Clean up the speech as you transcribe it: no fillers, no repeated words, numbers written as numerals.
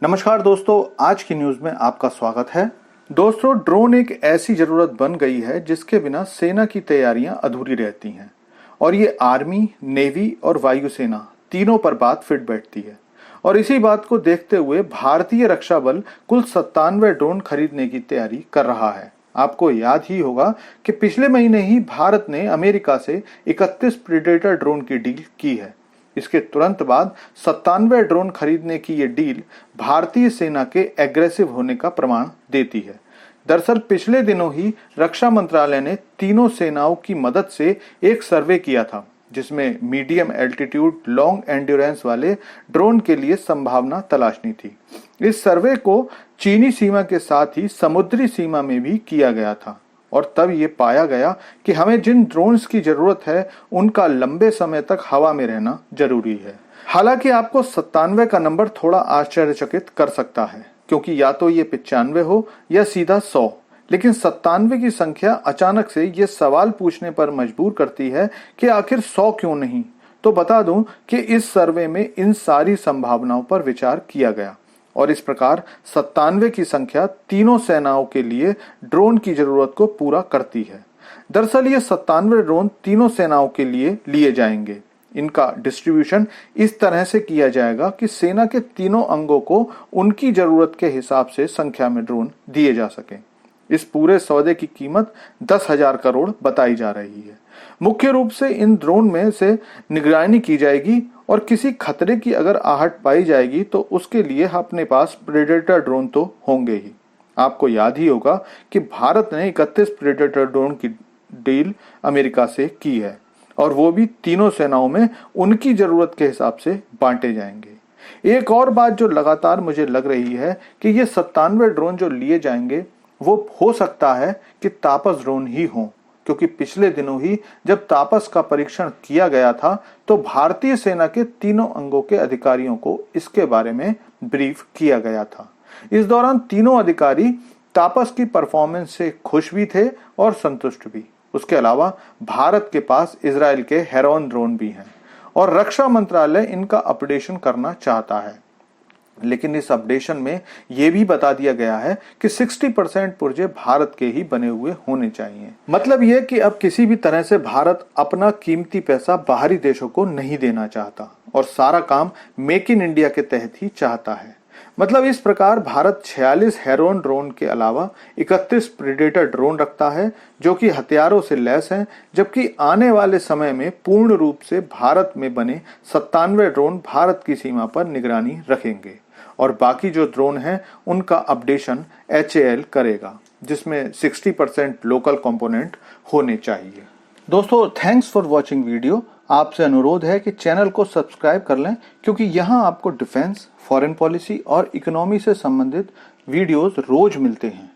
नमस्कार दोस्तों, आज की न्यूज में आपका स्वागत है। दोस्तों, ड्रोन एक ऐसी जरूरत बन गई है जिसके बिना सेना की तैयारियां अधूरी रहती हैं और ये आर्मी, नेवी और वायुसेना तीनों पर बात फिट बैठती है। और इसी बात को देखते हुए भारतीय रक्षा बल कुल 97 ड्रोन खरीदने की तैयारी कर रहा है। आपको याद ही होगा कि पिछले महीने ही भारत ने अमेरिका से 31 प्रीडेटर ड्रोन की डील की है। इसके तुरंत बाद 97 ड्रोन खरीदने की ये डील भारतीय सेना के एग्रेसिव होने का प्रमाण देती है। दरअसल पिछले दिनों ही रक्षा मंत्रालय ने तीनों सेनाओं की मदद से एक सर्वे किया था जिसमें मीडियम एल्टीट्यूड लॉन्ग एंड्योरेंस वाले ड्रोन के लिए संभावना तलाशनी थी। इस सर्वे को चीनी सीमा के साथ ही समुद्री सीमा में भी किया गया था और तब ये पाया गया कि हमें जिन ड्रोन्स की जरूरत है उनका लंबे समय तक हवा में रहना जरूरी है। हालांकि आपको 97 का नंबर थोड़ा आश्चर्यचकित कर सकता है, क्योंकि या तो ये 95 हो या सीधा 100, लेकिन 97 की संख्या अचानक से ये सवाल पूछने पर मजबूर करती है कि आखिर 100 क्यों नहीं। तो बता दूं कि इस सर्वे में इन सारी संभावनाओं पर विचार किया गया और इस प्रकार 97 की संख्या तीनों सेनाओं के लिए ड्रोन की जरूरत को पूरा करती है। दरअसल ये 97 ड्रोन तीनों सेनाओं के लिए लिए जाएंगे। इनका डिस्ट्रीब्यूशन इस तरह से किया जाएगा कि सेना के तीनों अंगों को उनकी जरूरत के हिसाब से संख्या में ड्रोन दिए जा सकें। इस पूरे सौदे की कीमत 10,000 करोड़ बताई जा रही है। मुख्य रूप से इन ड्रोन में से निगरानी की जाएगी और किसी खतरे की अगर आहट पाई जाएगी तो उसके लिए अपने पास प्रेडेटर ड्रोन तो होंगे ही। आपको याद ही होगा कि भारत ने 31 प्रेडेटर ड्रोन की डील अमेरिका से की है और वो भी तीनों सेनाओं में उनकी जरूरत के हिसाब से बांटे जाएंगे। एक और बात जो लगातार मुझे लग रही है कि ये 97 ड्रोन जो लिए जाएंगे वो हो सकता है कि तापस ड्रोन ही हों, क्योंकि पिछले दिनों ही जब तापस का परीक्षण किया गया था तो भारतीय सेना के तीनों अंगों के अधिकारियों को इसके बारे में ब्रीफ किया गया था। इस दौरान तीनों अधिकारी तापस की परफॉर्मेंस से खुश भी थे और संतुष्ट भी। उसके अलावा भारत के पास इजराइल के हेरॉन ड्रोन भी हैं और रक्षा मंत्रालय इनका अपडेशन करना चाहता है, लेकिन इस अपडेशन में यह भी बता दिया गया है कि 60% पुर्जे भारत के ही बने हुए होने चाहिए। मतलब यह कि अब किसी भी तरह से भारत अपना कीमती पैसा बाहरी देशों को नहीं देना चाहता और सारा काम मेक इन इंडिया के तहत ही चाहता है। मतलब इस प्रकार भारत 46 हेरोन ड्रोन के अलावा 31 प्रीडेटर ड्रोन रखता है जो कि हथियारों से लैस हैं, जबकि आने वाले समय में पूर्ण रूप से भारत में बने 97 ड्रोन भारत की सीमा पर निगरानी रखेंगे और बाकी जो ड्रोन हैं उनका अपडेशन HAL करेगा, जिसमें 60% लोकल कंपोनेंट होने चाहिए। दोस्तों, थैंक्स फॉर वॉचिंग वीडियो। आपसे अनुरोध है कि चैनल को सब्सक्राइब कर लें, क्योंकि यहाँ आपको डिफेंस, फॉरेन पॉलिसी और इकोनॉमी से संबंधित वीडियोस रोज मिलते हैं।